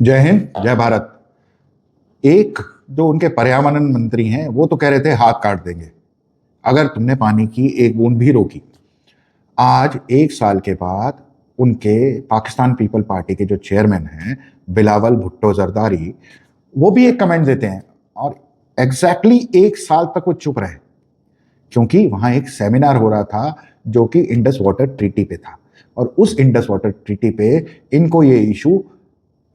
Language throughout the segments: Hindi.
जय हिंद, जय भारत। एक जो उनके पर्यावरण मंत्री हैं वो तो कह रहे थे हाथ काट देंगे अगर तुमने पानी की एक बूंद भी रोकी। आज एक साल के बाद उनके पाकिस्तान पीपल पार्टी के जो चेयरमैन हैं बिलावल भुट्टो जरदारी, वो भी एक कमेंट देते हैं और एग्जैक्टली एक साल तक वो चुप रहे, क्योंकि वहां एक सेमिनार हो रहा था जो कि इंडस वाटर ट्रीटी पे था। और उस इंडस वाटर ट्रीटी पे इनको ये इशू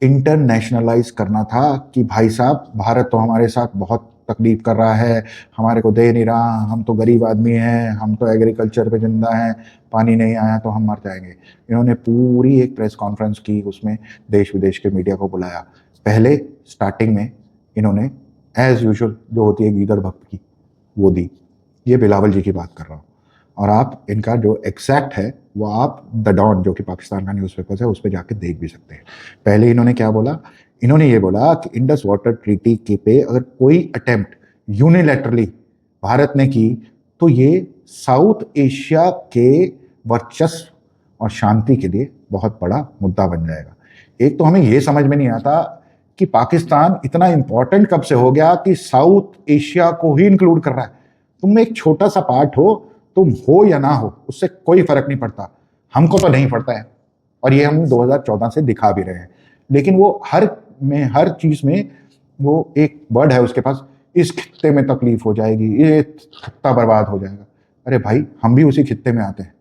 इंटरनेशनलाइज करना था कि भाई साहब, भारत तो हमारे साथ बहुत तकलीफ कर रहा है, हमारे को दे नहीं रहा, हम तो गरीब आदमी हैं, हम तो एग्रीकल्चर पे जिंदा हैं, पानी नहीं आया तो हम मर जाएंगे। इन्होंने पूरी एक प्रेस कॉन्फ्रेंस की, उसमें देश विदेश के मीडिया को बुलाया। पहले स्टार्टिंग में इन्होंने एज यूजुअल जो होती है गीदड़ भक्त की वो दी। ये बिलावल जी की बात कर रहा हूँ। और आप इनका जो एग्जैक्ट है वो आप द डॉन, जो कि पाकिस्तान का न्यूज़पेपर है, उस पर जाके देख भी सकते हैं। पहले इन्होंने क्या बोला? इन्होंने ये बोला कि इंडस वाटर ट्रीटी के पे अगर कोई अटेम्प्ट यूनिलैटरली भारत ने की तो ये साउथ एशिया के वर्चस्व और शांति के लिए बहुत बड़ा मुद्दा बन जाएगा। एक तो हमें ये समझ में नहीं आता कि पाकिस्तान इतना इंपॉर्टेंट कब से हो गया कि साउथ एशिया को ही इंक्लूड कर रहा है। तुम एक छोटा सा पार्ट हो, तुम हो या ना हो, उससे कोई फर्क नहीं पड़ता। हमको तो नहीं पड़ता है और ये हम 2014 से दिखा भी रहे हैं। लेकिन वो हर चीज में वो एक वर्ड है उसके पास, इस खित्ते में तकलीफ हो जाएगी, ये खित्ता बर्बाद हो जाएगा। अरे भाई, हम भी उसी खित्ते में आते हैं,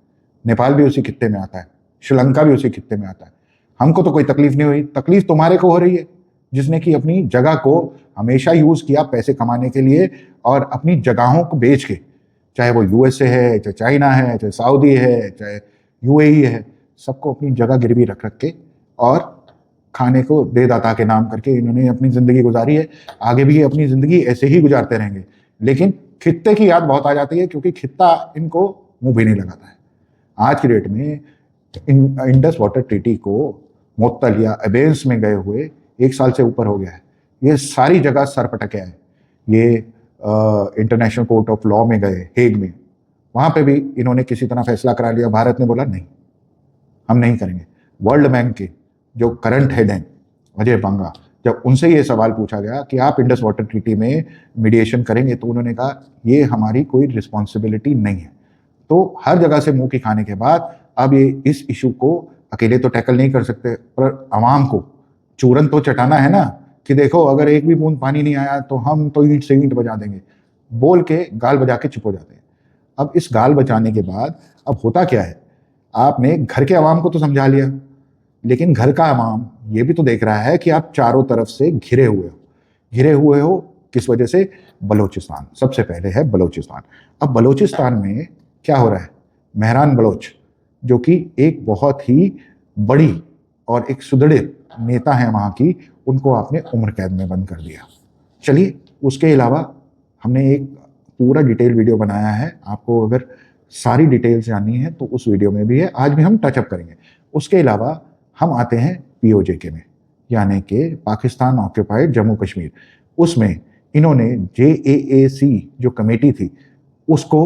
नेपाल भी उसी खित्ते में आता है, श्रीलंका भी उसी खित्ते में आता है। हमको तो कोई तकलीफ नहीं हुई, तकलीफ तुम्हारे को हो रही है, जिसने कि अपनी जगह को हमेशा यूज किया पैसे कमाने के लिए और अपनी जगहों को बेच के, चाहे वो यूएसए है, चाहे चाइना है, चाहे सऊदी है, चाहे यूएई है, सबको अपनी जगह गिरवी रख रख के और खाने को दे दाता के नाम करके इन्होंने अपनी जिंदगी गुजारी है। आगे भी अपनी जिंदगी ऐसे ही गुजारते रहेंगे। लेकिन खित्ते की याद बहुत आ जाती है, क्योंकि खित्ता इनको मुंह भी नहीं लगाता है। आज की डेट में इंडस वाटर ट्रीटी को मुअत्तल या अबेंस में गए हुए एक साल से ऊपर हो गया है। ये सारी जगह सर पटके है। ये इंटरनेशनल कोर्ट ऑफ लॉ में गए, हेग में, वहां पे भी इन्होंने किसी तरह फैसला करा लिया। भारत ने बोला नहीं, हम नहीं करेंगे। वर्ल्ड बैंक के जो करंट हेड हैं अजय बंगा, जब उनसे ये सवाल पूछा गया कि आप इंडस वाटर ट्रीटी में मीडिएशन करेंगे, तो उन्होंने कहा ये हमारी कोई रिस्पॉन्सिबिलिटी नहीं है। तो हर जगह से मुंह की खाने के बाद अब ये इस इशू को अकेले तो टैकल नहीं कर सकते, पर आवाम को चूरन तो चटाना है ना, कि देखो अगर एक भी बूंद पानी नहीं आया तो हम तो ईंट से ईंट बजा देंगे, बोल के गाल बजा के चुप हो जाते हैं। अब इस गाल बचाने के बाद अब होता क्या है? आपने घर के अवाम को तो समझा लिया, लेकिन घर का अवाम ये भी तो देख रहा है कि आप चारों तरफ से घिरे हुए हो। किस वजह से? बलोचिस्तान सबसे पहले है। बलोचिस्तान, अब बलोचिस्तान में क्या हो रहा है? मेहरान बलोच, जो कि एक बहुत ही बड़ी और एक सुदृढ़ नेता है वहां की, उनको आपने उम्र कैद में बंद कर दिया। चलिए, उसके अलावा हमने एक पूरा डिटेल वीडियो बनाया है। आपको अगर सारी डिटेल्स जाननी है तो उस वीडियो में भी है, आज भी हम टचअप करेंगे। उसके अलावा हम आते हैं पीओजेके में, यानी कि पाकिस्तान ऑक्यूपाइड जम्मू कश्मीर। उसमें इन्होंने JAAC जो कमेटी थी उसको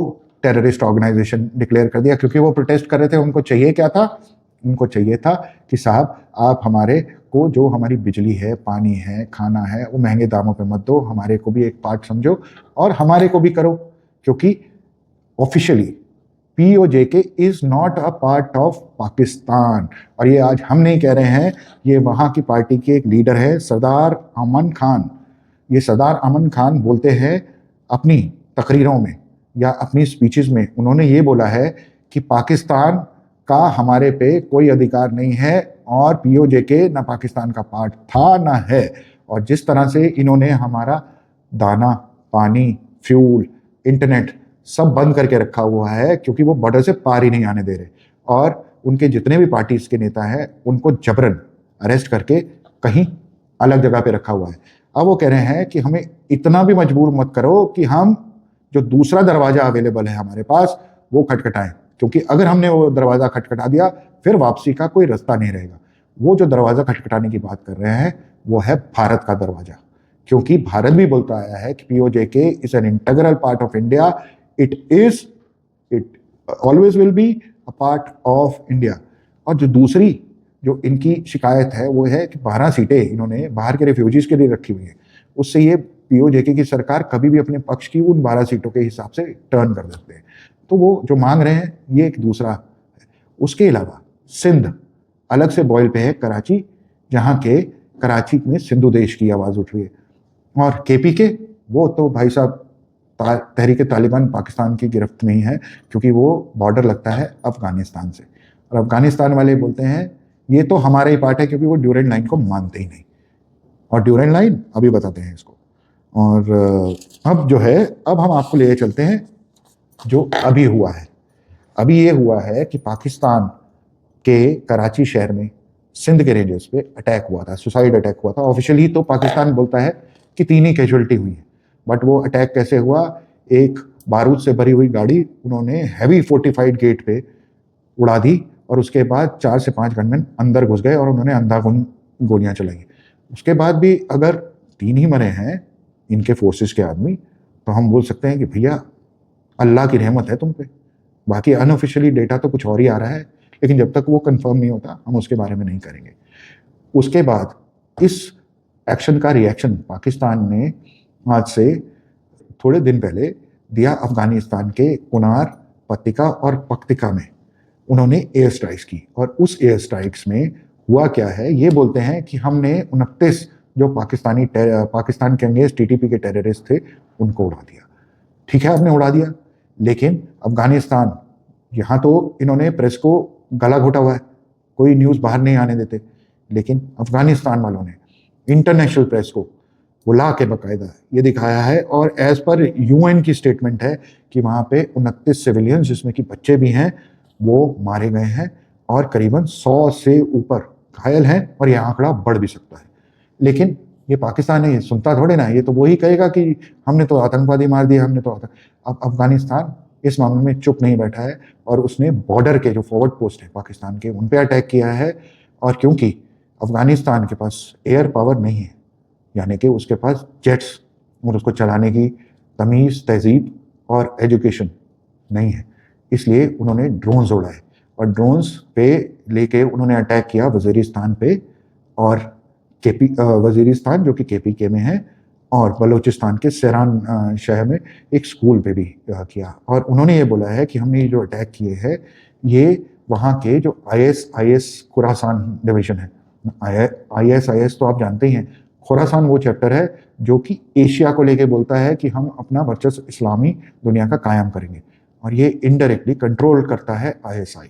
टेररिस्ट ऑर्गेनाइजेशन डिक्लेयर कर दिया, क्योंकि वो प्रोटेस्ट कर रहे थे। उनको चाहिए क्या था? उनको चाहिए था कि साहब, आप हमारे को जो हमारी बिजली है, पानी है, खाना है, वो महंगे दामों पे मत दो, हमारे को भी एक पार्ट समझो और हमारे को भी करो। क्योंकि officially POJK is not a part of Pakistan. और ये आज हम नहीं कह रहे हैं, ये वहाँ की पार्टी के एक लीडर है सरदार अमन खान। ये सरदार अमन खान बोलते हैं अपनी तकरीरों में या अपनी स्पीचेस में, उन्होंने ये बोला है कि पाकिस्तान का हमारे पे कोई अधिकार नहीं है और POJK ना पाकिस्तान का पार्ट था ना है। और जिस तरह से इन्होंने हमारा दाना, पानी, फ्यूल, इंटरनेट सब बंद करके रखा हुआ है, क्योंकि वो बॉर्डर से पार ही नहीं आने दे रहे। और उनके जितने भी पार्टीज के नेता हैं उनको जबरन अरेस्ट करके कहीं अलग जगह पे रखा हुआ है। अब वो कह रहे हैं कि हमें इतना भी मजबूर मत करो कि हम जो दूसरा दरवाजा अवेलेबल है हमारे पास वो खटखटाएं, क्योंकि अगर हमने वो दरवाजा खटखटा दिया फिर वापसी का कोई रास्ता नहीं रहेगा। वो जो दरवाजा खटखटाने की बात कर रहे हैं वो है भारत का दरवाजा, क्योंकि भारत भी बोलता आया है कि POJK is an integral part of India, it always will be a part of India. और जो दूसरी जो इनकी शिकायत है वो है कि 12 सीटें इन्होंने बाहर के रेफ्यूजीज के लिए रखी हुई हैं। उससे ये पीओजेके की सरकार कभी भी अपने पक्ष की उन 12 सीटों के हिसाब से टर्न कर देते हैं। तो वो जो मांग रहे हैं ये एक दूसरा है। उसके अलावा सिंध अलग से बॉयल पे है, कराची, जहाँ के कराची में सिंधु देश की आवाज़ उठ रही है। और केपीके वो तो भाई साहब तहरीक तालिबान पाकिस्तान की गिरफ्त में ही है, क्योंकि वो बॉर्डर लगता है अफगानिस्तान से, और अफगानिस्तान वाले बोलते हैं ये तो हमारा ही पार्ट है, क्योंकि वो ड्यूरेंट लाइन को मानते ही नहीं। और ड्यूरेंट लाइन अभी बताते हैं इसको। और अब जो है, अब हम आपको ले चलते हैं जो अभी हुआ है। अभी ये हुआ है कि पाकिस्तान के कराची शहर में सिंध के रेंजर्स पे अटैक हुआ था, सुसाइड अटैक हुआ था। ऑफिशियली तो पाकिस्तान बोलता है कि 3 ही कैजुअल्टी हुई है, बट वो अटैक कैसे हुआ? एक बारूद से भरी हुई गाड़ी उन्होंने हैवी फोर्टिफाइड गेट पे उड़ा दी, और उसके बाद 4 से 5 गनमैन अंदर घुस गए और उन्होंने अंधाधुंध गोलियां चलाई। उसके बाद भी अगर 3 ही मरे हैं इनके फोर्सेस के आदमी, तो हम बोल सकते हैं कि भैया अल्लाह की रहमत है तुम पे। बाकी अनऑफिशियली डेटा तो कुछ और ही आ रहा है, लेकिन जब तक वो कंफर्म नहीं होता हम उसके बारे में नहीं करेंगे। उसके बाद इस एक्शन का रिएक्शन पाकिस्तान ने आज से थोड़े दिन पहले दिया। अफगानिस्तान के कुनार, पत्तिका और पख्तिका में उन्होंने एयर स्ट्राइक्स की, और उस एयर स्ट्राइक्स में हुआ क्या है, ये बोलते हैं कि हमने 29 जो पाकिस्तान के अंगेज टीटीपी के टेररिस्ट थे उनको उड़ा दिया। ठीक है, आपने उड़ा दिया, लेकिन अफगानिस्तान, यहाँ तो इन्होंने प्रेस को गला घोटा हुआ है, कोई न्यूज़ बाहर नहीं आने देते, लेकिन अफगानिस्तान वालों ने इंटरनेशनल प्रेस को बुला के बाकायदा ये दिखाया है, और एज पर यूएन की स्टेटमेंट है कि वहाँ पे 29 सिविलियंस जिसमें कि बच्चे भी हैं वो मारे गए हैं, और करीबन 100 से ऊपर घायल हैं, और यह आंकड़ा बढ़ भी सकता है। लेकिन ये पाकिस्तान है, ये सुनता थोड़े ना, ये तो वही कहेगा कि हमने तो आतंकवादी मार दिए, हमने तो अब अफगानिस्तान इस मामले में चुप नहीं बैठा है, और उसने बॉर्डर के जो फॉरवर्ड पोस्ट है पाकिस्तान के उन पे अटैक किया है। और क्योंकि अफगानिस्तान के पास एयर पावर नहीं है, यानी कि उसके पास जेट्स और उसको चलाने की तमीज़, तहजीब और एजुकेशन नहीं है, इसलिए उन्होंने ड्रोन्स उड़ाए, और ड्रोन्स पे लेके उन्होंने अटैक किया वजीरिस्तान पे, और वजीरिस्तान जो कि केपीके में है, और बलूचिस्तान के सेरान शहर में एक स्कूल पे भी किया। और उन्होंने ये बोला है कि हमने ये जो अटैक किए हैं ये वहाँ के जो ISIS खुरासान डिवीजन है, ISIS तो आप जानते ही हैं, खुरासान वो चैप्टर है जो कि एशिया को लेके बोलता है कि हम अपना वर्चस्व इस्लामी दुनिया का कायम करेंगे, और ये इनडायरेक्टली कंट्रोल करता है ISI।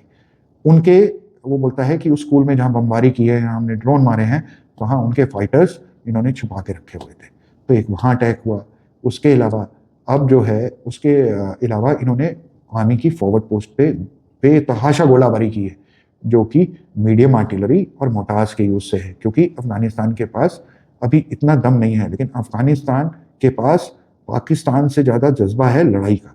उनके वो बोलता है कि उस स्कूल में जहाँ बमबारी की है, हमने ड्रोन मारे हैं, वहाँ उनके फाइटर्स इन्होंने छुपा के रखे हुए थे, तो एक वहाँ अटैक हुआ। उसके अलावा अब जो है उसके अलावा इन्होंने आर्मी की फॉरवर्ड पोस्ट पे बेतहाशा गोलाबारी की है, जो कि मीडियम आर्टिलरी और मोटार्स के यूज़ से है, क्योंकि अफगानिस्तान के पास अभी इतना दम नहीं है, लेकिन अफगानिस्तान के पास पाकिस्तान से ज़्यादा जज्बा है लड़ाई का।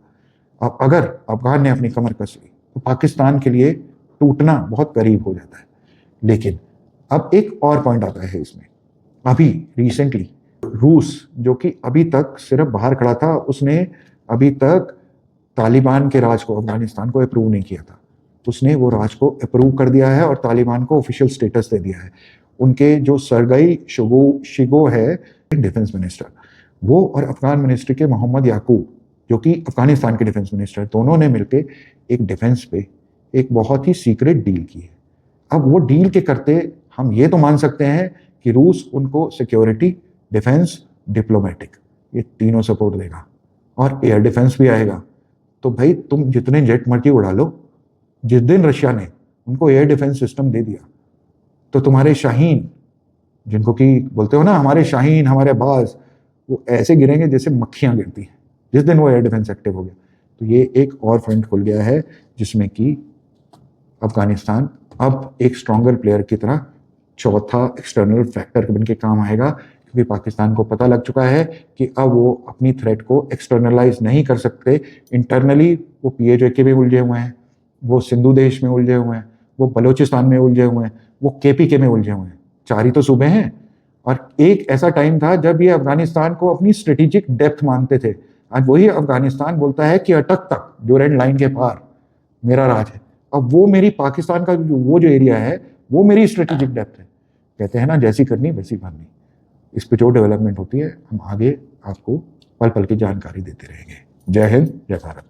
अब अगर अफगान ने अपनी कमर कस ली तो पाकिस्तान के लिए टूटना बहुत करीब हो जाता है। लेकिन अब एक और पॉइंट आता है इसमें, अभी रिसेंटली रूस, जो कि अभी तक सिर्फ बाहर खड़ा था, उसने अभी तक तालिबान के राज को, अफगानिस्तान को अप्रूव नहीं किया था, उसने वो राज को अप्रूव कर दिया है और तालिबान को ऑफिशियल स्टेटस दे दिया है। उनके जो सरगई शिगो है डिफेंस मिनिस्टर, वो और अफगान मिनिस्ट्री के मोहम्मद याकूब, जो कि अफगानिस्तान के डिफेंस मिनिस्टर, दोनों ने मिलकर एक डिफेंस पे एक बहुत ही सीक्रेट डील की है। अब वो डील के करते हम ये तो मान सकते हैं कि रूस उनको सिक्योरिटी, डिफेंस, डिप्लोमेटिक, ये तीनों सपोर्ट देगा, और एयर डिफेंस भी आएगा। तो भाई तुम जितने जेट मर्जी उड़ा लो, जिस दिन रशिया ने उनको एयर डिफेंस सिस्टम दे दिया, तो तुम्हारे शाहीन, जिनको कि बोलते हो ना हमारे शाहीन, हमारे बाज, वो ऐसे गिरेंगे जैसे मक्खियां गिरती हैं जिस दिन वो एयर डिफेंस एक्टिव हो गया। तो ये एक और फ्रंट खुल गया है, जिसमें कि अफगानिस्तान अब एक स्ट्रॉन्गर प्लेयर की तरह चौथा एक्सटर्नल फैक्टर बन के काम आएगा, क्योंकि पाकिस्तान को पता लग चुका है कि अब वो अपनी थ्रेट को एक्सटर्नलाइज नहीं कर सकते। इंटरनली वो PAJK में उलझे हुए हैं, वो सिंधु देश में उलझे हुए हैं, वो बलूचिस्तान में उलझे हुए हैं, वो KPK में उलझे हुए हैं। 4 ही तो सूबे हैं। और एक ऐसा टाइम था जब ये अफगानिस्तान को अपनी स्ट्रेटेजिक डेप्थ मानते थे। आज वही अफगानिस्तान बोलता है कि अटक तक ड्यूरेंट लाइन के पार मेरा राज है। अब वो मेरी पाकिस्तान का वो जो एरिया है वो मेरी स्ट्रेटेजिक डेप्थ है। कहते हैं ना, जैसी करनी वैसी भरनी। इस पे जो डेवलपमेंट होती है हम आगे आपको पल पल की जानकारी देते रहेंगे। जय हिंद, जय भारत।